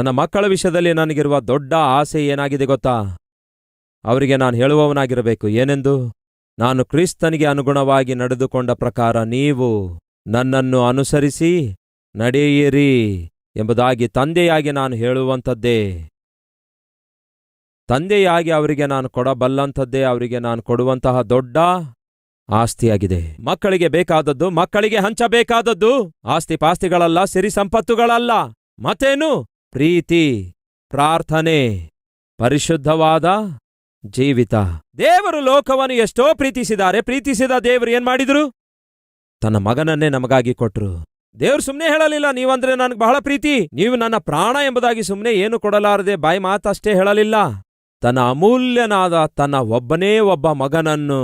ನನ್ನ ಮಕ್ಕಳ ವಿಷಯದಲ್ಲಿ ನನಗಿರುವ ದೊಡ್ಡ ಆಸೆ ಏನಾಗಿದೆ ಗೊತ್ತಾ? ಅವರಿಗೆ ನಾನು ಹೇಳುವವನಾಗಿರಬೇಕು. ಏನೆಂದು? ನಾನು ಕ್ರಿಸ್ತನಿಗೆ ಅನುಗುಣವಾಗಿ ನಡೆದುಕೊಂಡ ಪ್ರಕಾರ ನೀವು ನನ್ನನ್ನು ಅನುಸರಿಸಿ ನಡೆಯಿರಿ ಎಂಬುದಾಗಿ ತಂದೆಯಾಗಿ ನಾನು ಹೇಳುವಂಥದ್ದೇ. ತಂದೆಯಾಗಿ ಅವರಿಗೆ ನಾನು ಕೊಡಬಲ್ಲಂಥದ್ದೇ ಅವರಿಗೆ ನಾನು ಕೊಡುವಂತಹ ದೊಡ್ಡ ಆಸ್ತಿಯಾಗಿದೆ. ಮಕ್ಕಳಿಗೆ ಬೇಕಾದದ್ದು, ಮಕ್ಕಳಿಗೆ ಹಂಚಬೇಕಾದದ್ದು ಆಸ್ತಿ ಪಾಸ್ತಿಗಳಲ್ಲ, ಸಿರಿ ಸಂಪತ್ತುಗಳಲ್ಲ. ಮತ್ತೇನು? ಪ್ರೀತಿ, ಪ್ರಾರ್ಥನೆ, ಪರಿಶುದ್ಧವಾದ ಜೀವಿತ. ದೇವರು ಲೋಕವನ್ನು ಎಷ್ಟೋ ಪ್ರೀತಿಸಿದ್ದಾರೆ. ಪ್ರೀತಿಸಿದ ದೇವರು ಏನ್ ಮಾಡಿದ್ರು? ತನ್ನ ಮಗನನ್ನೇ ನಮಗಾಗಿ ಕೊಟ್ರು. ದೇವ್ರು ಸುಮ್ಮನೆ ಹೇಳಲಿಲ್ಲ, ನೀವಂದ್ರೆ ನನಗೆ ಬಹಳ ಪ್ರೀತಿ, ನೀವು ನನ್ನ ಪ್ರಾಣ ಎಂಬುದಾಗಿ ಸುಮ್ಮನೆ ಏನು ಕೊಡಲಾರದೆ ಬಾಯಿ ಮಾತಷ್ಟೇ ಹೇಳಲಿಲ್ಲ. ತನ್ನ ಅಮೂಲ್ಯನಾದ ತನ್ನ ಒಬ್ಬನೇ ಒಬ್ಬ ಮಗನನ್ನು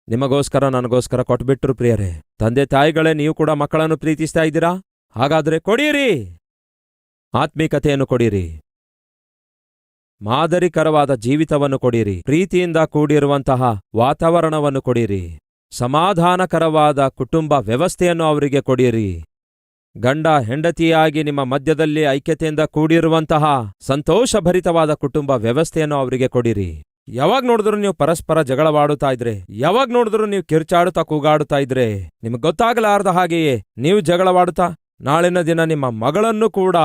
ನಿಮಗೋಸ್ಕರ ನನಗೋಸ್ಕರ ಕೊಟ್ಬಿಟ್ರು. ಪ್ರಿಯರೇ, ತಂದೆ ತಾಯಿಗಳೇ, ನೀವು ಕೂಡ ಮಕ್ಕಳನ್ನು ಪ್ರೀತಿಸ್ತಾ ಇದ್ದೀರಾ? ಹಾಗಾದ್ರೆ ಕೊಡಿರಿ, ಆತ್ಮೀಕತೆಯನ್ನು ಕೊಡಿರಿ, ಮಾದರಿಕರವಾದ ಜೀವಿತವನ್ನು ಕೊಡಿರಿ, ಪ್ರೀತಿಯಿಂದ ಕೂಡಿರುವಂತಹ ವಾತಾವರಣವನ್ನು ಕೊಡಿರಿ, ಸಮಾಧಾನಕರವಾದ ಕುಟುಂಬ ವ್ಯವಸ್ಥೆಯನ್ನು ಅವರಿಗೆ ಕೊಡಿರಿ. ಗಂಡ ಹೆಂಡತಿಯಾಗಿ ನಿಮ್ಮ ಮಧ್ಯದಲ್ಲಿ ಐಕ್ಯತೆಯಿಂದ ಕೂಡಿರುವಂತಹ ಸಂತೋಷಭರಿತವಾದ ಕುಟುಂಬ ವ್ಯವಸ್ಥೆಯನ್ನು ಅವರಿಗೆ ಕೊಡಿರಿ. ಯಾವಾಗ ನೋಡಿದ್ರು ನೀವು ಪರಸ್ಪರ ಜಗಳವಾಡುತ್ತಾ ಇದ್ರೆ, ಯಾವಾಗ ನೋಡಿದ್ರು ನೀವು ಕಿರ್ಚಾಡುತ್ತಾ ಕೂಗಾಡುತ್ತಾ ಇದ್ರೆ, ನಿಮ್ಗೆ ಗೊತ್ತಾಗಲಾರದ ಹಾಗೆಯೇ ನೀವು ಜಗಳವಾಡುತ್ತಾ ನಾಳಿನ ದಿನ ನಿಮ್ಮ ಮಗಳನ್ನು ಕೂಡ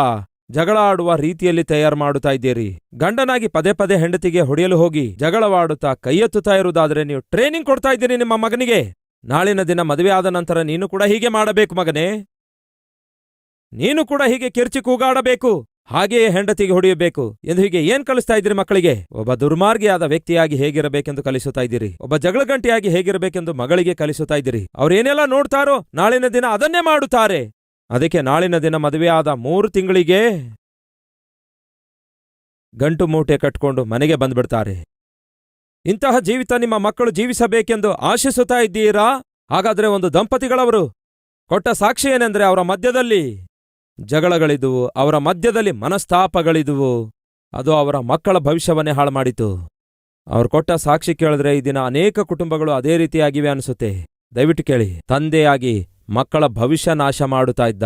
ಜಗಳ ಆಡುವ ರೀತಿಯಲ್ಲಿ ತಯಾರು ಮಾಡುತ್ತಾ ಇದ್ದೀರಿ. ಗಂಡನಾಗಿ ಪದೇ ಪದೇ ಹೆಂಡತಿಗೆ ಹೊಡೆಯಲು ಹೋಗಿ ಜಗಳವಾಡುತ್ತಾ ಕೈಯೆತ್ತುತ್ತಾ ಇರುವುದಾದ್ರೆ ನೀವು ಟ್ರೈನಿಂಗ್ ಕೊಡ್ತಾ ಇದ್ದೀರಿ ನಿಮ್ಮ ಮಗನಿಗೆ. ನಾಳಿನ ದಿನ ಮದುವೆ ಆದ ನಂತರ ನೀನು ಕೂಡ ಹೀಗೆ ಮಾಡಬೇಕು ಮಗನೇ, ನೀನು ಕೂಡ ಹೀಗೆ ಕಿರ್ಚಿ ಕೂಗಾಡಬೇಕು, ಹಾಗೆಯೇ ಹೆಂಡತಿಗೆ ಹೊಡೆಯಬೇಕು ಎಂದು ಹೀಗೆ ಏನ್ ಕಲಿಸ್ತಾ ಇದ್ದೀರಿ ಮಕ್ಕಳಿಗೆ? ಒಬ್ಬ ದುರ್ಮಾರ್ಗಿಯಾದ ವ್ಯಕ್ತಿಯಾಗಿ ಹೇಗಿರಬೇಕೆಂದು ಕಲಿಸುತ್ತಾ ಇದ್ದೀರಿ. ಒಬ್ಬ ಜಗಳಗಂಟಿಯಾಗಿ ಹೇಗಿರಬೇಕೆಂದು ಮಗಳಿಗೆ ಕಲಿಸುತ್ತಾ ಇದ್ದೀರಿ. ಅವ್ರೇನೆಲ್ಲ ನೋಡ್ತಾರೋ ನಾಳಿನ ದಿನ ಅದನ್ನೇ ಮಾಡುತ್ತಾರೆ. ಅದಕ್ಕೆ ನಾಳಿನ ದಿನ ಮದುವೆಯಾದ 3 ತಿಂಗಳಿಗೆ ಗಂಟು ಮೂಟೆ ಕಟ್ಕೊಂಡು ಮನೆಗೆ ಬಂದ್ಬಿಡ್ತಾರೆ. ಇಂತಹ ಜೀವಿತ ನಿಮ್ಮ ಮಕ್ಕಳು ಜೀವಿಸಬೇಕೆಂದು ಆಶಿಸುತ್ತಾ ಇದ್ದೀರಾ? ಹಾಗಾದ್ರೆ ಒಂದು ದಂಪತಿಗಳವರು ಕೊಟ್ಟ ಸಾಕ್ಷಿ ಏನೆಂದ್ರೆ, ಅವರ ಮಧ್ಯದಲ್ಲಿ ಜಗಳಗಳಿದುವು, ಅವರ ಮಧ್ಯದಲ್ಲಿ ಮನಸ್ತಾಪಗಳಿದುವು. ಅದು ಅವರ ಮಕ್ಕಳ ಭವಿಷ್ಯವನ್ನೇ ಹಾಳು ಮಾಡಿತು. ಅವ್ರು ಕೊಟ್ಟ ಸಾಕ್ಷಿ ಕೇಳಿದ್ರೆ ಈ ದಿನ ಅನೇಕ ಕುಟುಂಬಗಳು ಅದೇ ರೀತಿಯಾಗಿವೆ ಅನಿಸುತ್ತೆ. ದಯವಿಟ್ಟು ಕೇಳಿ. ತಂದೆಯಾಗಿ ಮಕ್ಕಳ ಭವಿಷ್ಯ ನಾಶ ಮಾಡುತ್ತಾ ಇದ್ದ.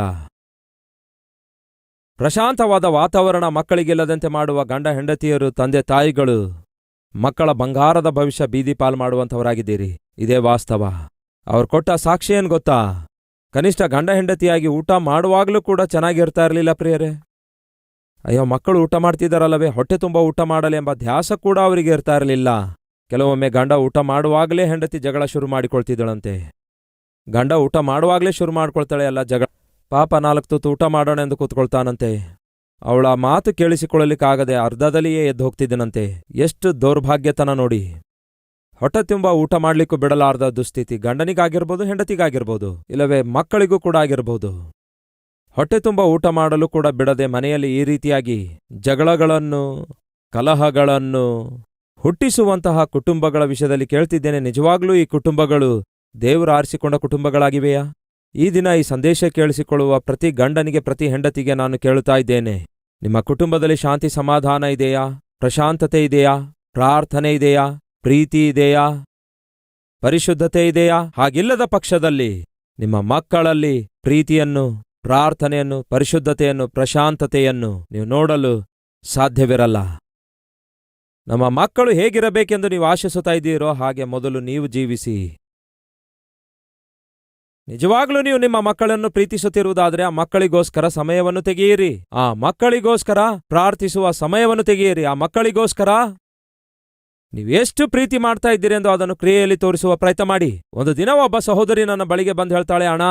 ಪ್ರಶಾಂತವಾದ ವಾತಾವರಣ ಮಕ್ಕಳಿಗಿಲ್ಲದಂತೆ ಮಾಡುವ ಗಂಡ ಹೆಂಡತಿಯರು, ತಂದೆ ತಾಯಿಗಳು ಮಕ್ಕಳ ಬಂಗಾರದ ಭವಿಷ್ಯ ಬೀದಿ ಪಾಲು ಮಾಡುವಂಥವರಾಗಿದ್ದೀರಿ. ಇದೇ ವಾಸ್ತವ. ಅವ್ರು ಕೊಟ್ಟ ಸಾಕ್ಷಿ ಏನ್ ಗೊತ್ತಾ? ಕನಿಷ್ಠ ಗಂಡ ಹೆಂಡತಿಯಾಗಿ ಊಟ ಮಾಡುವಾಗಲೂ ಕೂಡ ಚೆನ್ನಾಗಿರ್ತಾ ಇರಲಿಲ್ಲ ಪ್ರಿಯರೇ. ಅಯ್ಯೋ, ಮಕ್ಕಳು ಊಟ ಮಾಡ್ತಿದ್ದಾರಲ್ಲವೇ, ಹೊಟ್ಟೆ ತುಂಬ ಊಟ ಮಾಡಲಿ ಎಂಬ ಧ್ಯಾಸ ಕೂಡ ಅವರಿಗೆ ಇರ್ತಾ ಇರಲಿಲ್ಲ. ಕೆಲವೊಮ್ಮೆ ಗಂಡ ಊಟ ಮಾಡುವಾಗಲೇ ಹೆಂಡತಿ ಜಗಳ ಶುರು ಮಾಡಿಕೊಳ್ತಿದ್ದಳಂತೆ. ಗಂಡ ಊಟ ಮಾಡುವಾಗಲೇ ಶುರು ಮಾಡ್ಕೊಳ್ತಾಳೆ ಅಲ್ಲ ಜಗಳ. ಪಾಪ 4 ತುತ್ತು ಊಟ ಮಾಡೋಣ ಎಂದು ಕೂತ್ಕೊಳ್ತಾನಂತೆ. ಅವಳ ಮಾತು ಕೇಳಿಸಿಕೊಳ್ಳಲಿಕ್ಕಾಗದೆ ಅರ್ಧದಲ್ಲಿಯೇ ಎದ್ದು ಹೋಗ್ತಿದ್ದನಂತೆ. ಎಷ್ಟು ದೌರ್ಭಾಗ್ಯತನ ನೋಡಿ. ಹೊಟ್ಟೆ ತುಂಬ ಊಟ ಮಾಡ್ಲಿಕ್ಕೂ ಬಿಡಲಾರ್ದ ದುಸ್ಥಿತಿ ಗಂಡನಿಗಾಗಿರ್ಬೋದು, ಹೆಂಡತಿಗಾಗಿರ್ಬೋದು, ಇಲ್ಲವೇ ಮಕ್ಕಳಿಗೂ ಕೂಡ ಆಗಿರ್ಬೋದು. ಹೊಟ್ಟೆ ತುಂಬ ಊಟ ಮಾಡಲು ಕೂಡ ಬಿಡದೆ ಮನೆಯಲ್ಲಿ ಈ ರೀತಿಯಾಗಿ ಜಗಳಗಳನ್ನು, ಕಲಹಗಳನ್ನು ಹುಟ್ಟಿಸುವಂತಹ ಕುಟುಂಬಗಳ ವಿಷಯದಲ್ಲಿ ಕೇಳ್ತಿದ್ದೇನೆ. ನಿಜವಾಗ್ಲೂ ಈ ಕುಟುಂಬಗಳು ದೇವರು ಆರಿಸಿಕೊಂಡ ಕುಟುಂಬಗಳಾಗಿವೆಯಾ? ಈ ದಿನ ಈ ಸಂದೇಶ ಕೇಳಿಸಿಕೊಳ್ಳುವ ಪ್ರತಿ ಗಂಡನಿಗೆ, ಪ್ರತಿ ಹೆಂಡತಿಗೆ ನಾನು ಕೇಳುತ್ತಾ ಇದ್ದೇನೆ, ನಿಮ್ಮ ಕುಟುಂಬದಲ್ಲಿ ಶಾಂತಿ ಸಮಾಧಾನ ಇದೆಯಾ? ಪ್ರಶಾಂತತೆ ಇದೆಯಾ? ಪ್ರಾರ್ಥನೆ ಇದೆಯಾ? ಪ್ರೀತಿ ಇದೆಯಾ? ಪರಿಶುದ್ಧತೆ ಇದೆಯಾ? ಹಾಗಿಲ್ಲದ ಪಕ್ಷದಲ್ಲಿ ನಿಮ್ಮ ಮಕ್ಕಳಲ್ಲಿ ಪ್ರೀತಿಯನ್ನು, ಪ್ರಾರ್ಥನೆಯನ್ನು, ಪರಿಶುದ್ಧತೆಯನ್ನು, ಪ್ರಶಾಂತತೆಯನ್ನು ನೀವು ನೋಡಲು ಸಾಧ್ಯವಿರಲ್ಲ. ನಮ್ಮ ಮಕ್ಕಳು ಹೇಗಿರಬೇಕೆಂದು ನೀವು ಆಶಿಸುತ್ತಾ ಇದ್ದೀರೋ ಹಾಗೆ ಮೊದಲು ನೀವು ಜೀವಿಸಿ. ನಿಜವಾಗ್ಲೂ ನೀವು ನಿಮ್ಮ ಮಕ್ಕಳನ್ನು ಪ್ರೀತಿಸುತ್ತಿರುವುದಾದ್ರೆ ಆ ಮಕ್ಕಳಿಗೋಸ್ಕರ ಸಮಯವನ್ನು ತೆಗೆಯಿರಿ. ಆ ಮಕ್ಕಳಿಗೋಸ್ಕರ ಪ್ರಾರ್ಥಿಸುವ ಸಮಯವನ್ನು ತೆಗೆಯಿರಿ. ಆ ಮಕ್ಕಳಿಗೋಸ್ಕರ ನೀವೆಷ್ಟು ಪ್ರೀತಿ ಮಾಡ್ತಾ ಇದ್ದೀರಿ ಎಂದು ಅದನ್ನು ಕ್ರಿಯೆಯಲ್ಲಿ ತೋರಿಸುವ ಪ್ರಯತ್ನ ಮಾಡಿ. ಒಂದು ದಿನ ಒಬ್ಬ ಸಹೋದರಿ ನನ್ನ ಬಳಿಗೆ ಬಂದು ಹೇಳ್ತಾಳೆ, ಅಣ್ಣ,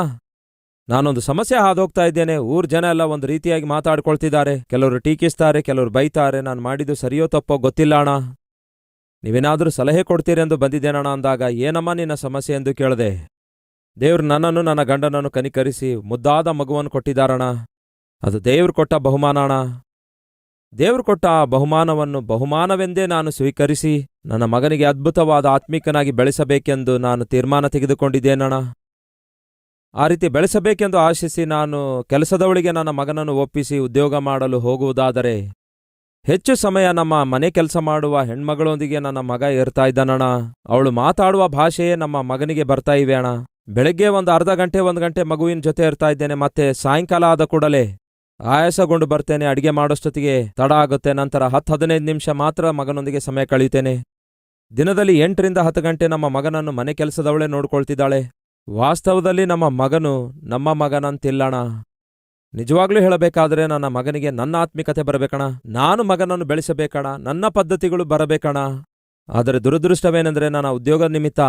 ನಾನೊಂದು ಸಮಸ್ಯೆ ಹಾದೋಗ್ತಾ ಇದ್ದೇನೆ. ಊರ್ ಜನ ಎಲ್ಲ ಒಂದು ರೀತಿಯಾಗಿ ಮಾತಾಡ್ಕೊಳ್ತಿದ್ದಾರೆ. ಕೆಲವರು ಟೀಕಿಸ್ತಾರೆ, ಕೆಲವರು ಬೈತಾರೆ. ನಾನು ಮಾಡಿದ್ದು ಸರಿಯೋ ತಪ್ಪೋ ಗೊತ್ತಿಲ್ಲ ಅಣ್ಣ, ನೀವೇನಾದರೂ ಸಲಹೆ ಕೊಡ್ತೀರಿ ಎಂದು ಬಂದಿದ್ದೇನಣ್ಣ ಅಂದಾಗ, ಏನಮ್ಮ ನಿನ್ನ ಸಮಸ್ಯೆ ಎಂದು ಕೇಳಿದೆ. ದೇವ್ರು ನನ್ನನ್ನು, ನನ್ನ ಗಂಡನನ್ನು ಕನಿಕರಿಸಿ ಮುದ್ದಾದ ಮಗುವನ್ನು ಕೊಟ್ಟಿದ್ದಾರಣ. ಅದು ದೇವ್ರು ಕೊಟ್ಟ ಬಹುಮಾನ ಅಣ್ಣ. ದೇವ್ರು ಕೊಟ್ಟ ಆ ಬಹುಮಾನವನ್ನು ಬಹುಮಾನವೆಂದೇ ನಾನು ಸ್ವೀಕರಿಸಿ ನನ್ನ ಮಗನಿಗೆ ಅದ್ಭುತವಾದ ಆತ್ಮಿಕನಾಗಿ ಬೆಳೆಸಬೇಕೆಂದು ನಾನು ತೀರ್ಮಾನ ತೆಗೆದುಕೊಂಡಿದ್ದೇನಣ್ಣ. ಆ ರೀತಿ ಬೆಳೆಸಬೇಕೆಂದು ಆಶಿಸಿ ನಾನು ಕೆಲಸದವಳಿಗೆ ನನ್ನ ಮಗನನ್ನು ಒಪ್ಪಿಸಿ ಉದ್ಯೋಗ ಮಾಡಲು ಹೋಗುವುದಾದರೆ ಹೆಚ್ಚು ಸಮಯ ನಮ್ಮ ಮನೆ ಕೆಲಸ ಮಾಡುವ ಹೆಣ್ಮಗಳೊಂದಿಗೆ ನನ್ನ ಮಗ ಇರ್ತಾ ಇದ್ದಾನಣ್ಣ. ಅವಳು ಮಾತಾಡುವ ಭಾಷೆಯೇ ನಮ್ಮ ಮಗನಿಗೆ ಬರ್ತಾ ಇವೆ ಅಣ್ಣ. ಬೆಳಗ್ಗೆ ಒಂದು ಅರ್ಧ ಗಂಟೆ 1 ಗಂಟೆ ಮಗುವಿನ ಜೊತೆ ಇರ್ತಾ ಇದ್ದೇನೆ, ಮತ್ತೆ ಸಾಯಂಕಾಲ ಆದ ಕೂಡಲೇ ಆಯಾಸಗೊಂಡು ಬರ್ತೇನೆ, ಅಡಿಗೆ ಮಾಡೋಷ್ಟೊತ್ತಿಗೆ ತಡ ಆಗುತ್ತೆ, ನಂತರ 10-15 ನಿಮಿಷ ಮಾತ್ರ ಮಗನೊಂದಿಗೆ ಸಮಯ ಕಳೆಯುತ್ತೇನೆ. ದಿನದಲ್ಲಿ 8ರಿಂದ 10 ಗಂಟೆ ನಮ್ಮ ಮಗನನ್ನು ಮನೆ ಕೆಲಸದವಳೇ ನೋಡ್ಕೊಳ್ತಿದ್ದಾಳೆ. ವಾಸ್ತವದಲ್ಲಿ ನಮ್ಮ ಮಗನು ನಮ್ಮ ಮಗನಂತಿಲ್ಲಣ. ನಿಜವಾಗ್ಲೂ ಹೇಳಬೇಕಾದ್ರೆ ನನ್ನ ಮಗನಿಗೆ ನನ್ನ ಆತ್ಮಿಕತೆ ಬರಬೇಕಣ, ನಾನು ಮಗನನ್ನು ಬೆಳೆಸಬೇಕಣ, ನನ್ನ ಪದ್ಧತಿಗಳು ಬರಬೇಕಣ. ಆದರೆ ದುರದೃಷ್ಟವೇನೆಂದರೆ ನನ್ನ ಉದ್ಯೋಗ ನಿಮಿತ್ತ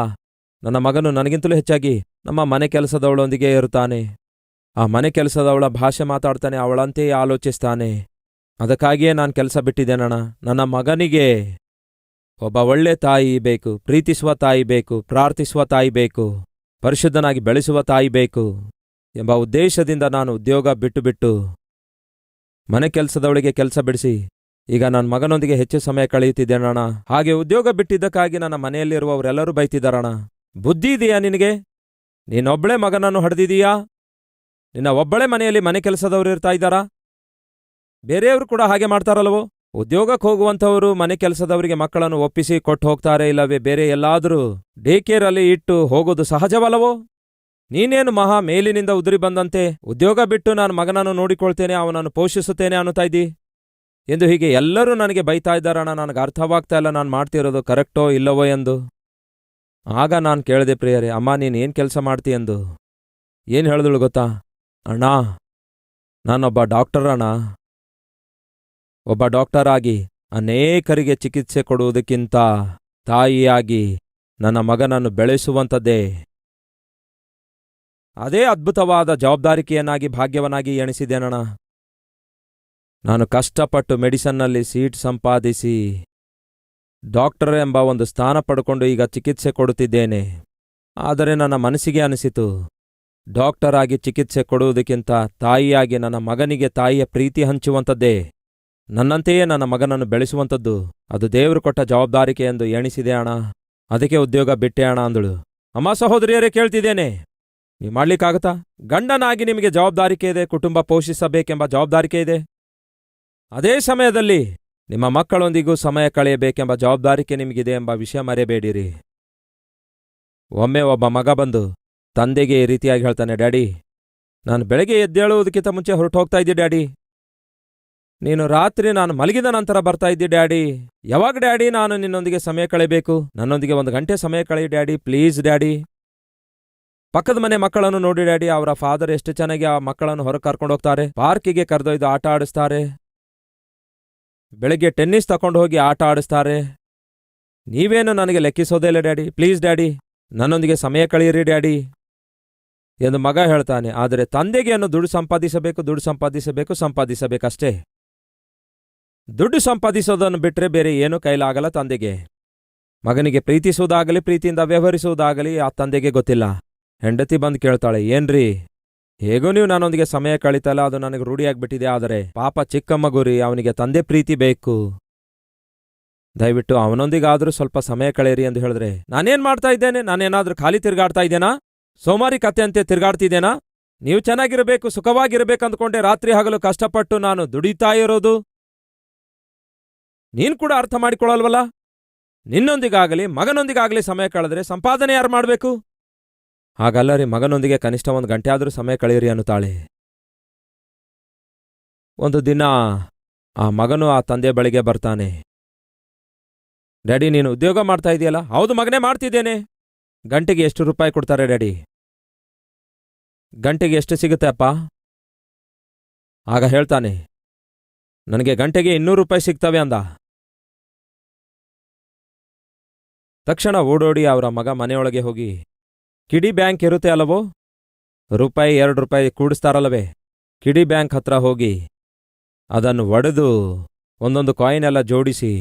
ನನ್ನ ಮಗನು ನನಗಿಂತಲೂ ಹೆಚ್ಚಾಗಿ ನಮ್ಮ ಮನೆ ಕೆಲಸದವಳೊಂದಿಗೆ ಇರುತ್ತಾನೆ. ಆ ಮನೆ ಕೆಲಸದವಳ ಭಾಷೆ ಮಾತಾಡ್ತಾನೆ, ಅವಳಂತೆಯೇ ಆಲೋಚಿಸ್ತಾನೆ. ಅದಕ್ಕಾಗಿಯೇ ನಾನು ಕೆಲಸ ಬಿಟ್ಟಿದ್ದೇನಣ್ಣ. ನನ್ನ ಮಗನಿಗೆ ಒಬ್ಬ ಒಳ್ಳೆ ತಾಯಿ ಬೇಕು, ಪ್ರೀತಿಸುವ ತಾಯಿ ಬೇಕು, ಪ್ರಾರ್ಥಿಸುವ ತಾಯಿ ಬೇಕು, ಪರಿಶುದ್ಧನಾಗಿ ಬೆಳೆಸುವ ತಾಯಿ ಬೇಕು ಎಂಬ ಉದ್ದೇಶದಿಂದ ನಾನು ಉದ್ಯೋಗ ಬಿಟ್ಟು ಮನೆ ಕೆಲಸದವಳಿಗೆ ಕೆಲಸ ಬಿಡಿಸಿ ಈಗ ನನ್ನ ಮಗನೊಂದಿಗೆ ಹೆಚ್ಚು ಸಮಯ ಕಳೆಯುತ್ತಿದ್ದೇನಣ್ಣ. ಹಾಗೆ ಉದ್ಯೋಗ ಬಿಟ್ಟಿದ್ದಕ್ಕಾಗಿ ನನ್ನ ಮನೆಯಲ್ಲಿರುವವರೆಲ್ಲರೂ ಬೈತಿದ್ದಾರಣ್ಣ. ಬುದ್ಧಿ ಇದೆಯಾ ನಿನಗೆ? ನೀನೊಬ್ಬಳೇ ಮಗನನ್ನು ಹಡೆದಿದೀಯಾ? ನಿನ್ನ ಒಬ್ಬಳೇ ಮನೆಯಲ್ಲಿ ಮನೆ ಕೆಲಸದವರು ಇರ್ತಾ ಇದ್ದಾರಾ? ಬೇರೆಯವರು ಕೂಡ ಹಾಗೆ ಮಾಡ್ತಾರಲ್ವೋ? ಉದ್ಯೋಗಕ್ಕೆ ಹೋಗುವಂಥವರು ಮನೆ ಕೆಲಸದವರಿಗೆ ಮಕ್ಕಳನ್ನು ಒಪ್ಪಿಸಿ ಕೊಟ್ಟು ಹೋಗ್ತಾರೆ, ಇಲ್ಲವೇ ಬೇರೆ ಎಲ್ಲಾದರೂ ಡೇ ಕೇರಲ್ಲಿ ಇಟ್ಟು ಹೋಗೋದು ಸಹಜವಲ್ಲವೋ? ನೀನೇನು ಮಹಾ ಮೇಲಿನಿಂದ ಉದುರಿ ಬಂದಂತೆ ಉದ್ಯೋಗ ಬಿಟ್ಟು ನಾನು ಮಗನನ್ನು ನೋಡಿಕೊಳ್ತೇನೆ, ಅವನನ್ನು ಪೋಷಿಸುತ್ತೇನೆ ಅನ್ನುತ್ತಾ ಇದ್ದಿ ಎಂದು ಹೀಗೆ ಎಲ್ಲರೂ ನನಗೆ ಬೈತಾ ಇದ್ದಾರಣ್ಣ. ನನಗೆ ಅರ್ಥವಾಗ್ತಾ ಇಲ್ಲ ನಾನು ಮಾಡ್ತಿರೋದು ಕರೆಕ್ಟೋ ಇಲ್ಲವೋ ಎಂದು. ಆಗ ನಾನು ಕೇಳಿದೆ, ಪ್ರಿಯರೇ, ಅಮ್ಮ ನೀನು ಏನು ಕೆಲಸ ಮಾಡ್ತಿ ಎಂದು. ಏನು ಹೇಳಿದಳು ಗೊತ್ತಾ? ಅಣ್ಣ, ನಾನೊಬ್ಬ ಡಾಕ್ಟರ್ ಅಣ್ಣ. ಒಬ್ಬ ಡಾಕ್ಟರ್ ಆಗಿ ಅನೇಕರಿಗೆ ಚಿಕಿತ್ಸೆ ಕೊಡುವುದಕ್ಕಿಂತ ತಾಯಿಯಾಗಿ ನನ್ನ ಮಗನನ್ನು ಬೆಳೆಸುವಂಥದ್ದೇ ಅದೇ ಅದ್ಭುತವಾದ ಜವಾಬ್ದಾರಿಕೆಯನ್ನಾಗಿ ಭಾಗ್ಯವನ್ನಾಗಿ ಎಣಿಸಿದ್ದೇನಣ್ಣ. ನಾನು ಕಷ್ಟಪಟ್ಟು ಮೆಡಿಸನ್ನಲ್ಲಿ ಸೀಟ್ ಸಂಪಾದಿಸಿ ಡಾಕ್ಟರ್ ಎಂಬ ಒಂದು ಸ್ಥಾನ ಪಡ್ಕೊಂಡು ಈಗ ಚಿಕಿತ್ಸೆ ಕೊಡುತ್ತಿದ್ದೇನೆ. ಆದರೆ ನನ್ನ ಮನಸ್ಸಿಗೆ ಅನಿಸಿತು, ಡಾಕ್ಟರ್ ಆಗಿ ಚಿಕಿತ್ಸೆ ಕೊಡುವುದಕ್ಕಿಂತ ತಾಯಿಯಾಗಿ ನನ್ನ ಮಗನಿಗೆ ತಾಯಿಯ ಪ್ರೀತಿ ಹಂಚುವಂಥದ್ದೇ, ನನ್ನಂತೆಯೇ ನನ್ನ ಮಗನನ್ನು ಬೆಳೆಸುವಂಥದ್ದು, ಅದು ದೇವರು ಕೊಟ್ಟ ಜವಾಬ್ದಾರಿಕೆ ಎಂದು ಎಣಿಸಿದೆ ಅಣ್ಣ. ಅದಕ್ಕೆ ಉದ್ಯೋಗ ಬಿಟ್ಟೆ ಅಣ್ಣ ಅಂದಳು. ಅಮ್ಮ ಸಹೋದರಿಯರೇ, ಕೇಳ್ತಿದ್ದೇನೆ, ನೀವು ಮಾಡ್ಲಿಕ್ಕಾಗತ್ತಾ? ಗಂಡನಾಗಿ ನಿಮಗೆ ಜವಾಬ್ದಾರಿಕೆ ಇದೆ, ಕುಟುಂಬ ಪೋಷಿಸಬೇಕೆಂಬ ಜವಾಬ್ದಾರಿಕೆ ಇದೆ. ಅದೇ ಸಮಯದಲ್ಲಿ ನಿಮ್ಮ ಮಕ್ಕಳೊಂದಿಗೂ ಸಮಯ ಕಳೆಯಬೇಕೆಂಬ ಜವಾಬ್ದಾರಿಕೆ ನಿಮಗಿದೆ ಎಂಬ ವಿಷಯ ಮರೆಯಬೇಡಿರಿ. ಒಮ್ಮೆ ಒಬ್ಬ ಮಗ ಬಂದು ತಂದೆಗೆ ಈ ರೀತಿಯಾಗಿ ಹೇಳ್ತಾನೆ, ಡ್ಯಾಡಿ, ನಾನು ಬೆಳಗ್ಗೆ ಎದ್ದೇಳುವುದಕ್ಕಿಂತ ಮುಂಚೆ ಹೊರಟು ಹೋಗ್ತಾ ಇದ್ದೆ ಡ್ಯಾಡಿ. ನೀನು ರಾತ್ರಿ ನಾನು ಮಲಗಿದ ನಂತರ ಬರ್ತಾ ಇದ್ದಿ ಡ್ಯಾಡಿ. ಯಾವಾಗ ಡ್ಯಾಡಿ ನಾನು ನಿನ್ನೊಂದಿಗೆ ಸಮಯ ಕಳೆಯಬೇಕು? ನನ್ನೊಂದಿಗೆ 1 ಗಂಟೆ ಸಮಯ ಕಳೆಯಿ ಡ್ಯಾಡಿ, ಪ್ಲೀಸ್ ಡ್ಯಾಡಿ. ಪಕ್ಕದ ಮನೆ ಮಕ್ಕಳನ್ನು ನೋಡಿ ಡ್ಯಾಡಿ, ಅವರ ಫಾದರ್ ಎಷ್ಟು ಚೆನ್ನಾಗಿ ಆ ಮಕ್ಕಳನ್ನು ಹೊರಗೆ ಕರ್ಕೊಂಡು ಹೋಗ್ತಾರೆ, ಪಾರ್ಕಿಗೆ ಕರೆದೊಯ್ದು ಆಟ ಆಡಿಸ್ತಾರೆ, ಬೆಳಗ್ಗೆ ಟೆನ್ನಿಸ್ ತಗೊಂಡು ಹೋಗಿ ಆಟ ಆಡಿಸ್ತಾರೆ. ನೀವೇನು ನನಗೆ ಲೆಕ್ಕಿಸೋದೇ ಇಲ್ಲ ಡ್ಯಾಡಿ, ಪ್ಲೀಸ್ ಡ್ಯಾಡಿ, ನನ್ನೊಂದಿಗೆ ಸಮಯ ಕಳೆಯಿರಿ ಡ್ಯಾಡಿ ಎಂದು ಮಗ ಹೇಳ್ತಾನೆ. ಆದರೆ ತಂದೆಗೆ ಅನ್ನು ದುಡ್ಡು ಸಂಪಾದಿಸಬೇಕಷ್ಟೇ. ದುಡ್ಡು ಸಂಪಾದಿಸೋದನ್ನು ಬಿಟ್ಟರೆ ಬೇರೆ ಏನೂ ಕೈಲಾಗಲ್ಲ ತಂದೆಗೆ. ಮಗನಿಗೆ ಪ್ರೀತಿಸುವುದಾಗಲಿ ಪ್ರೀತಿಯಿಂದ ವ್ಯವಹರಿಸುವುದಾಗಲಿ ಆ ತಂದೆಗೆ ಗೊತ್ತಿಲ್ಲ. ಹೆಂಡತಿ ಬಂದು ಕೇಳ್ತಾಳೆ, ಏನ್ರಿ, ಹೇಗೋ ನೀವು ನನ್ನೊಂದಿಗೆ ಸಮಯ ಕಳೀತಲ್ಲ, ಅದು ನನಗೆ ರೂಢಿಯಾಗ್ಬಿಟ್ಟಿದೆ. ಆದರೆ ಪಾಪ ಚಿಕ್ಕ ಮಗುರಿ, ಅವನಿಗೆ ತಂದೆ ಪ್ರೀತಿ ಬೇಕು, ದಯವಿಟ್ಟು ಅವನೊಂದಿಗಾದರೂ ಸ್ವಲ್ಪ ಸಮಯ ಕಳೆಯಿರಿ ಎಂದು ಹೇಳಿದ್ರೆ, ನಾನೇನ್ ಮಾಡ್ತಾ ಇದ್ದೇನೆ? ನಾನೇನಾದ್ರೂ ಖಾಲಿ ತಿರ್ಗಾಡ್ತಾ ಇದ್ದೇನಾ? ಸೋಮಾರಿ ಕತ್ತೆಯಂತೆ ತಿರ್ಗಾಡ್ತಿದ್ದೇನಾ? ನೀವು ಚೆನ್ನಾಗಿರಬೇಕು, ಸುಖವಾಗಿರ್ಬೇಕಂದ್ಕೊಂಡೆ ರಾತ್ರಿ ಹಗಲು ಕಷ್ಟಪಟ್ಟು ನಾನು ದುಡಿತಾ ಇರೋದು. ನೀನ್ ಕೂಡ ಅರ್ಥ ಮಾಡಿಕೊಳ್ಳಲ್ವಲ್ಲ? ನಿನ್ನೊಂದಿಗಾಗಲಿ ಮಗನೊಂದಿಗಾಗಲಿ ಸಮಯ ಕಳೆದ್ರೆ ಸಂಪಾದನೆ ಯಾರು ಮಾಡಬೇಕು? ಹಾಗಲ್ಲರಿ, ಮಗನೊಂದಿಗೆ ಕನಿಷ್ಠ 1 ಗಂಟೆ ಆದರೂ ಸಮಯ ಕಳೆಯಿರಿ ಅನ್ನುತ್ತಾಳೆ. ಒಂದು ದಿನ ಆ ಮಗನು ಆ ತಂದೆ ಬಳಿಗೆ ಬರ್ತಾನೆ. ಡ್ಯಾಡಿ, ನೀನು ಉದ್ಯೋಗ ಮಾಡ್ತಾ ಇದೆಯಲ್ಲ? ಹೌದು ಮಗನೇ, ಮಾಡ್ತಿದ್ದೇನೆ. ಗಂಟೆಗೆ ಎಷ್ಟು ರೂಪಾಯಿ ಕೊಡ್ತಾರೆ ಡ್ಯಾಡಿ? ಗಂಟೆಗೆ ಎಷ್ಟು ಸಿಗುತ್ತೆ ಅಪ್ಪ? ಆಗ ಹೇಳ್ತಾನೆ, ನನಗೆ ಗಂಟೆಗೆ 200 ರೂಪಾಯಿ ಸಿಗ್ತವೆ ಅಂದ. ತಕ್ಷಣ ಓಡೋಡಿ ಅವರ ಮಗ ಮನೆಯೊಳಗೆ ಹೋಗಿ, ಕಿಡಿ ಬ್ಯಾಂಕ್ ಇರುತ್ತೆ ಅಲ್ಲವೋ, ರೂಪಾಯಿ 2 ರೂಪಾಯಿ ಕೂಡಿಸ್ತಾರಲ್ಲವೇ, ಕಿಡಿ ಬ್ಯಾಂಕ್ ಹತ್ರ ಹೋಗಿ ಅದನ್ನು ಒಡೆದು ಒಂದೊಂದು ಕಾಯಿನ್ ಎಲ್ಲ ಜೋಡಿಸಿ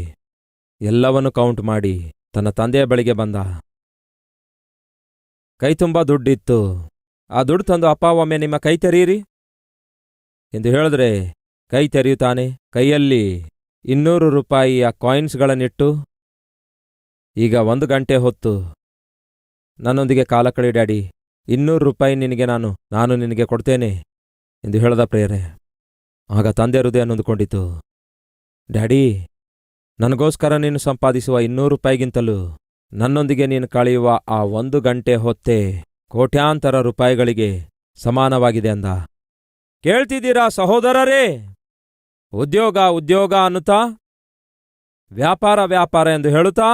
ಎಲ್ಲವನ್ನೂ ಕೌಂಟ್ ಮಾಡಿ ತನ್ನ ತಂದೆಯ ಬಳಿಗೆ ಬಂದ. ಕೈ ತುಂಬ ದುಡ್ಡಿತ್ತು. ಆ ದುಡ್ಡು ತಂದು, ಅಪ್ಪ ಒಮ್ಮೆ ನಿಮ್ಮ ಕೈ ತೆರೆಯಿರಿ ಎಂದು ಹೇಳಿದ್ರೆ ಕೈ ತೆರೆಯುತ್ತಾನೆ. ಕೈಯಲ್ಲಿ 200 ರೂಪಾಯಿಯ ಕಾಯಿನ್ಸ್ಗಳನ್ನಿಟ್ಟು, ಈಗ 1 ಗಂಟೆ ಹೊತ್ತು ನನ್ನೊಂದಿಗೆ ಕಾಲ ಕಳಿ ಡ್ಯಾಡಿ, 200 ರೂಪಾಯಿ ನಿನಗೆ ನಾನು ನಿನಗೆ ಕೊಡ್ತೇನೆ ಎಂದು ಹೇಳದ ಪ್ರೇರೆ. ಆಗ ತಂದೆ ಹೃದಯ ನೊಂದುಕೊಂಡಿತು. ಡ್ಯಾಡಿ, ನನಗೋಸ್ಕರ ನೀನು ಸಂಪಾದಿಸುವ 200 ರೂಪಾಯಿಗಿಂತಲೂ ನನ್ನೊಂದಿಗೆ ನೀನು ಕಳೆಯುವ ಆ 1 ಗಂಟೆ ಹೊತ್ತೇ ಕೋಟ್ಯಾಂತರ ರೂಪಾಯಿಗಳಿಗೆ ಸಮಾನವಾಗಿದೆ ಅಂದ. ಕೇಳ್ತಿದ್ದೀರಾ ಸಹೋದರರೇ? ಉದ್ಯೋಗ ಉದ್ಯೋಗ ಅನ್ನುತ್ತಾ, ವ್ಯಾಪಾರ ವ್ಯಾಪಾರ ಎಂದು ಹೇಳುತ್ತಾ,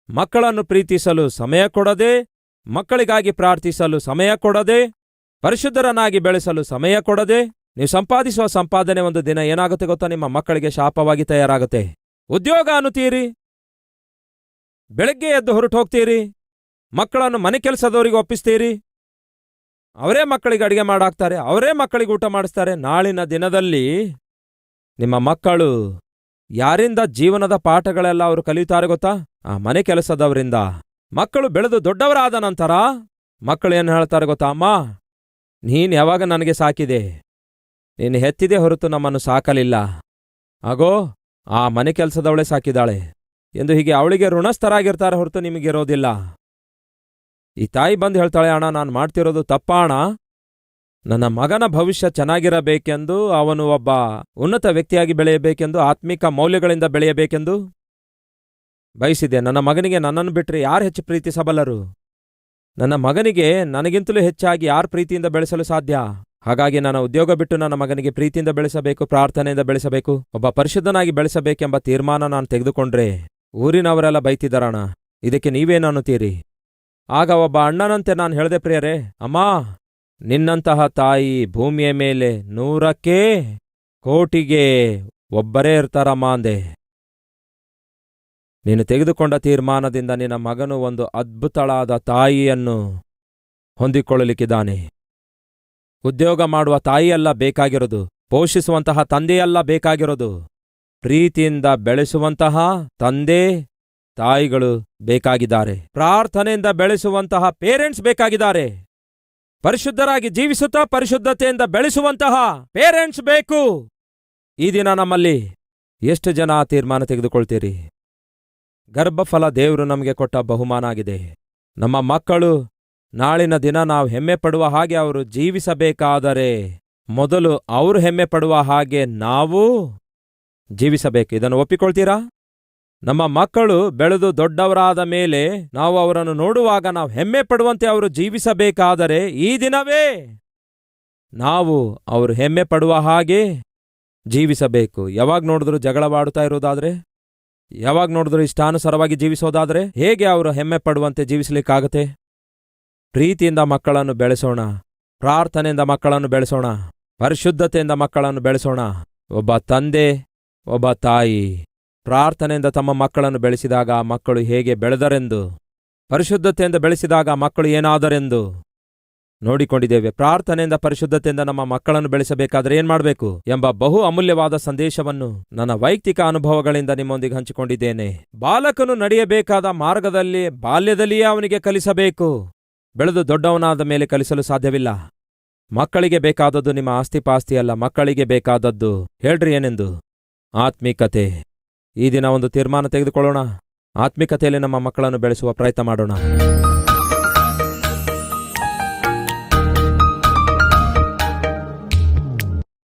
ಮಕ್ಕಳನ್ನು ಪ್ರೀತಿಸಲು ಸಮಯ ಕೊಡದೆ, ಮಕ್ಕಳಿಗಾಗಿ ಪ್ರಾರ್ಥಿಸಲು ಸಮಯ ಕೊಡದೆ, ಪರಿಶುದ್ಧರನ್ನಾಗಿ ಬೆಳೆಸಲು ಸಮಯ ಕೊಡದೆ, ನೀವು ಸಂಪಾದಿಸುವ ಸಂಪಾದನೆ ಒಂದು ದಿನ ಏನಾಗುತ್ತೆ ಗೊತ್ತಾ? ನಿಮ್ಮ ಮಕ್ಕಳಿಗೆ ಶಾಪವಾಗಿ ತಯಾರಾಗುತ್ತೆ. ಉದ್ಯೋಗ ಅನ್ನುತ್ತೀರಿ, ಬೆಳಗ್ಗೆ ಎದ್ದು ಹೊರಟು ಹೋಗ್ತೀರಿ, ಮಕ್ಕಳನ್ನು ಮನೆ ಕೆಲಸದವರಿಗೆ ಒಪ್ಪಿಸ್ತೀರಿ, ಅವರೇ ಮಕ್ಕಳಿಗೆ ಅಡಿಗೆ ಮಾಡಾಕ್ತಾರೆ, ಅವರೇ ಮಕ್ಕಳಿಗೆ ಊಟ ಮಾಡಿಸ್ತಾರೆ. ನಾಳಿನ ದಿನದಲ್ಲಿ ನಿಮ್ಮ ಮಕ್ಕಳು ಯಾರಿಂದ ಜೀವನದ ಪಾಠಗಳೆಲ್ಲ ಅವರು ಕಲಿಯುತ್ತಾರೆ ಗೊತ್ತಾ? ಆ ಮನೆ ಕೆಲಸದವರಿಂದ. ಮಕ್ಕಳು ಬೆಳೆದು ದೊಡ್ಡವರಾದ ನಂತರ ಮಕ್ಕಳು ಏನು ಹೇಳ್ತಾರೆ ಗೊತ್ತಾ? ಅಮ್ಮ, ನೀನು ಯಾವಾಗ ನನಗೆ ಸಾಕಿದೆ? ನೀನು ಹೆತ್ತಿದೆ ಹೊರತು ನಮ್ಮನ್ನು ಸಾಕಲಿಲ್ಲ. ಆಗೋ ಆ ಮನೆ ಕೆಲಸದವಳೆ ಸಾಕಿದಾಳೆ ಎಂದು ಹೀಗೆ ಅವಳಿಗೆ ಋಣಸ್ಥರಾಗಿರ್ತಾರೆ ಹೊರತು ನಿಮಗಿರೋದಿಲ್ಲ. ಈ ತಾಯಿ ಬಂದು ಹೇಳ್ತಾಳೆ, ಅಣ್ಣ, ನಾನು ಮಾಡ್ತಿರೋದು ತಪ್ಪಾಣ. ನನ್ನ ಮಗನ ಭವಿಷ್ಯ ಚೆನ್ನಾಗಿರಬೇಕೆಂದು, ಅವನು ಒಬ್ಬ ಉನ್ನತ ವ್ಯಕ್ತಿಯಾಗಿ ಬೆಳೆಯಬೇಕೆಂದು, ಆತ್ಮಿಕ ಮೌಲ್ಯಗಳಿಂದ ಬೆಳೆಯಬೇಕೆಂದು ಬಯಸಿದೆ. ನನ್ನ ಮಗನಿಗೆ ನನ್ನನ್ನು ಬಿಟ್ಟರೆ ಯಾರು ಹೆಚ್ಚು ಪ್ರೀತಿಸಬಲ್ಲರು? ನನ್ನ ಮಗನಿಗೆ ನನಗಿಂತಲೂ ಹೆಚ್ಚಾಗಿ ಯಾರು ಪ್ರೀತಿಯಿಂದ ಬೆಳೆಸಲು ಸಾಧ್ಯ? ಹಾಗಾಗಿ ನನ್ನ ಉದ್ಯೋಗ ಬಿಟ್ಟು ನನ್ನ ಮಗನಿಗೆ ಪ್ರೀತಿಯಿಂದ ಬೆಳೆಸಬೇಕು, ಪ್ರಾರ್ಥನೆಯಿಂದ ಬೆಳೆಸಬೇಕು, ಒಬ್ಬ ಪರಿಶುದ್ಧನಾಗಿ ಬೆಳೆಸಬೇಕೆಂಬ ತೀರ್ಮಾನ ನಾನು ತೆಗೆದುಕೊಂಡ್ರೆ ಊರಿನವರೆಲ್ಲ ಬೈತಿದ್ದಾರಣ. ಇದಕ್ಕೆ ನೀವೇನು ಅನ್ನುತ್ತೀರಿ? ಆಗ ಒಬ್ಬ ಅಣ್ಣನಂತೆ ನಾನು ಹೇಳಿದೆ, ಪ್ರಿಯರೇ, ಅಮ್ಮ, ನಿನ್ನಂತಹ ತಾಯಿ ಭೂಮಿಯ ಮೇಲೆ 100ಕ್ಕೆ 1,000,000 ಒಬ್ಬರೇ ಇರ್ತಾರಮ್ಮ ಅಂದೆ. ನೀನು ತೆಗೆದುಕೊಂಡ ತೀರ್ಮಾನದಿಂದ ನಿನ್ನ ಮಗನು ಒಂದು ಅದ್ಭುತಳಾದ ತಾಯಿಯನ್ನು ಹೊಂದಿಕೊಳ್ಳಲಿಕ್ಕಿದ್ದಾನೆ. ಉದ್ಯೋಗ ಮಾಡುವ ತಾಯಿಯಲ್ಲ ಬೇಕಾಗಿರೋದು, ಪೋಷಿಸುವಂತಹ ತಂದೆಯಲ್ಲ ಬೇಕಾಗಿರೋದು, ಪ್ರೀತಿಯಿಂದ ಬೆಳೆಸುವಂತಹ ತಂದೆ ತಾಯಿಗಳು ಬೇಕಾಗಿದ್ದಾರೆ. ಪ್ರಾರ್ಥನೆಯಿಂದ ಬೆಳೆಸುವಂತಹ ಪೇರೆಂಟ್ಸ್ ಬೇಕಾಗಿದ್ದಾರೆ. ಪರಿಶುದ್ಧರಾಗಿ ಜೀವಿಸುತ್ತಾ ಪರಿಶುದ್ಧತೆಯಿಂದ ಬೆಳೆಸುವಂತಹ ಪೇರೆಂಟ್ಸ್ ಬೇಕು. ಈ ದಿನ ನಮ್ಮಲ್ಲಿ ಎಷ್ಟು ಜನ ಆ ತೀರ್ಮಾನ ತೆಗೆದುಕೊಳ್ತೀರಿ? ಗರ್ಭಫಲ ದೇವರು ನಮಗೆ ಕೊಟ್ಟ ಬಹುಮಾನ ಆಗಿದೆ. ನಮ್ಮ ಮಕ್ಕಳು ನಾಳಿನ ದಿನ ನಾವು ಹೆಮ್ಮೆ ಪಡುವ ಹಾಗೆ ಅವರು ಜೀವಿಸಬೇಕಾದರೆ ಮೊದಲು ಅವರು ಹೆಮ್ಮೆ ಪಡುವ ಹಾಗೆ ನಾವು ಜೀವಿಸಬೇಕು. ಇದನ್ನು ಒಪ್ಪಿಕೊಳ್ತೀರಾ? ನಮ್ಮ ಮಕ್ಕಳು ಬೆಳೆದು ದೊಡ್ಡವರಾದ ಮೇಲೆ ನಾವು ಅವರನ್ನು ನೋಡುವಾಗ ನಾವು ಹೆಮ್ಮೆ ಪಡುವಂತೆ ಅವರು ಜೀವಿಸಬೇಕಾದರೆ ಈ ದಿನವೇ ನಾವು ಅವರು ಹೆಮ್ಮೆ ಪಡುವ ಹಾಗೆ ಜೀವಿಸಬೇಕು. ಯಾವಾಗ ನೋಡಿದ್ರು ಜಗಳವಾಡುತ್ತಾ ಇರೋದಾದ್ರೆ, ಯಾವಾಗ ನೋಡಿದ್ರು ಇಷ್ಟಾನುಸಾರವಾಗಿ ಜೀವಿಸೋದಾದ್ರೆ ಹೇಗೆ ಅವರು ಹೆಮ್ಮೆ ಪಡುವಂತೆ ಜೀವಿಸಲಿಕ್ಕಾಗತ್ತೆ? ಪ್ರೀತಿಯಿಂದ ಮಕ್ಕಳನ್ನು ಬೆಳೆಸೋಣ, ಪ್ರಾರ್ಥನೆಯಿಂದ ಮಕ್ಕಳನ್ನು ಬೆಳೆಸೋಣ, ಪರಿಶುದ್ಧತೆಯಿಂದ ಮಕ್ಕಳನ್ನು ಬೆಳೆಸೋಣ. ಒಬ್ಬ ತಂದೆ, ಒಬ್ಬ ತಾಯಿ ಪ್ರಾರ್ಥನೆಯಿಂದ ತಮ್ಮ ಮಕ್ಕಳನ್ನು ಬೆಳೆಸಿದಾಗ ಮಕ್ಕಳು ಹೇಗೆ ಬೆಳೆದರೆಂದು, ಪರಿಶುದ್ಧತೆಯಿಂದ ಬೆಳೆಸಿದಾಗ ಮಕ್ಕಳು ಏನಾದರೆಂದು ನೋಡಿಕೊಂಡಿದ್ದೇವೆ. ಪ್ರಾರ್ಥನೆಯಿಂದ ಪರಿಶುದ್ಧತೆಯಿಂದ ನಮ್ಮ ಮಕ್ಕಳನ್ನು ಬೆಳೆಸಬೇಕಾದ್ರೆ ಏನ್ ಮಾಡಬೇಕು ಎಂಬ ಬಹು ಅಮೂಲ್ಯವಾದ ಸಂದೇಶವನ್ನು ನನ್ನ ವೈಯಕ್ತಿಕ ಅನುಭವಗಳಿಂದ ನಿಮ್ಮೊಂದಿಗೆ ಹಂಚಿಕೊಂಡಿದ್ದೇನೆ. ಬಾಲಕನು ನಡೆಯಬೇಕಾದ ಮಾರ್ಗದಲ್ಲಿ ಬಾಲ್ಯದಲ್ಲಿಯೇ ಅವನಿಗೆ ಕಲಿಸಬೇಕು. ಬೆಳೆದು ದೊಡ್ಡವನಾದ ಮೇಲೆ ಕಲಿಸಲು ಸಾಧ್ಯವಿಲ್ಲ. ಮಕ್ಕಳಿಗೆ ಬೇಕಾದದ್ದು ನಿಮ್ಮ ಆಸ್ತಿಪಾಸ್ತಿ ಅಲ್ಲ, ಮಕ್ಕಳಿಗೆ ಬೇಕಾದದ್ದು ಹೇಳ್ರಿ ಏನೆಂದು? ಆತ್ಮಿಕತೆ. ಈ ದಿನ ಒಂದು ತೀರ್ಮಾನ ತೆಗೆದುಕೊಳ್ಳೋಣ. ಆತ್ಮಿಕತೆಯಲ್ಲಿ ನಮ್ಮ ಮಕ್ಕಳನ್ನು ಬೆಳೆಸುವ ಪ್ರಯತ್ನ ಮಾಡೋಣ.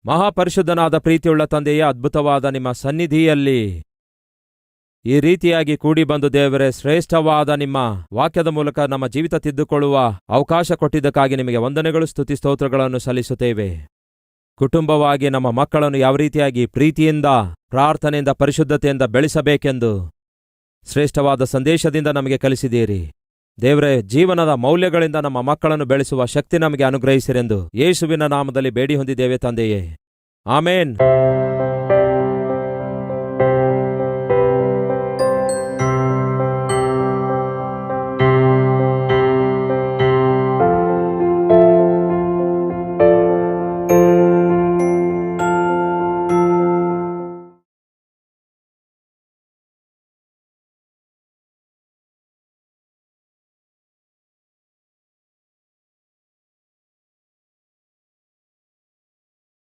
ಮಹಾಪರಿಶುದ್ಧನಾದ ಪ್ರೀತಿಯುಳ್ಳ ತಂದೆಯ ಅದ್ಭುತವಾದ ನಿಮ್ಮ ಸನ್ನಿಧಿಯಲ್ಲಿ ಈ ರೀತಿಯಾಗಿ ಕೂಡಿ ಬಂದು ದೇವರೇ, ಶ್ರೇಷ್ಠವಾದ ನಿಮ್ಮ ವಾಕ್ಯದ ಮೂಲಕ ನಮ್ಮ ಜೀವಿತ ತಿದ್ದುಕೊಳ್ಳುವ ಅವಕಾಶ ಕೊಟ್ಟಿದ್ದಕ್ಕಾಗಿ ನಿಮಗೆ ವಂದನೆಗಳು, ಸ್ತುತಿ ಸ್ತೋತ್ರಗಳನ್ನು ಸಲ್ಲಿಸುತ್ತೇವೆ. ಕುಟುಂಬವಾಗಿ ನಮ್ಮ ಮಕ್ಕಳನ್ನು ಯಾವ ರೀತಿಯಾಗಿ ಪ್ರೀತಿಯಿಂದ, ಪ್ರಾರ್ಥನೆಯಿಂದ, ಪರಿಶುದ್ಧತೆಯಿಂದ ಬೆಳೆಸಬೇಕೆಂದು ಶ್ರೇಷ್ಠವಾದ ಸಂದೇಶದಿಂದ ನಮಗೆ ಕಲಿಸಿದ್ದೀರಿ. ದೇವರೇ, ಜೀವನದ ಮೌಲ್ಯಗಳಿಂದ ನಮ್ಮ ಮಕ್ಕಳನ್ನು ಬೆಳೆಸುವ ಶಕ್ತಿ ನಮಗೆ ಅನುಗ್ರಹಿಸಿರೆಂದು ಯೇಸುವಿನ ನಾಮದಲ್ಲಿ ಬೇಡಿ ಹೊಂದಿದ್ದೇವೆ ತಂದೆಯೇ. ಆಮೇನ್.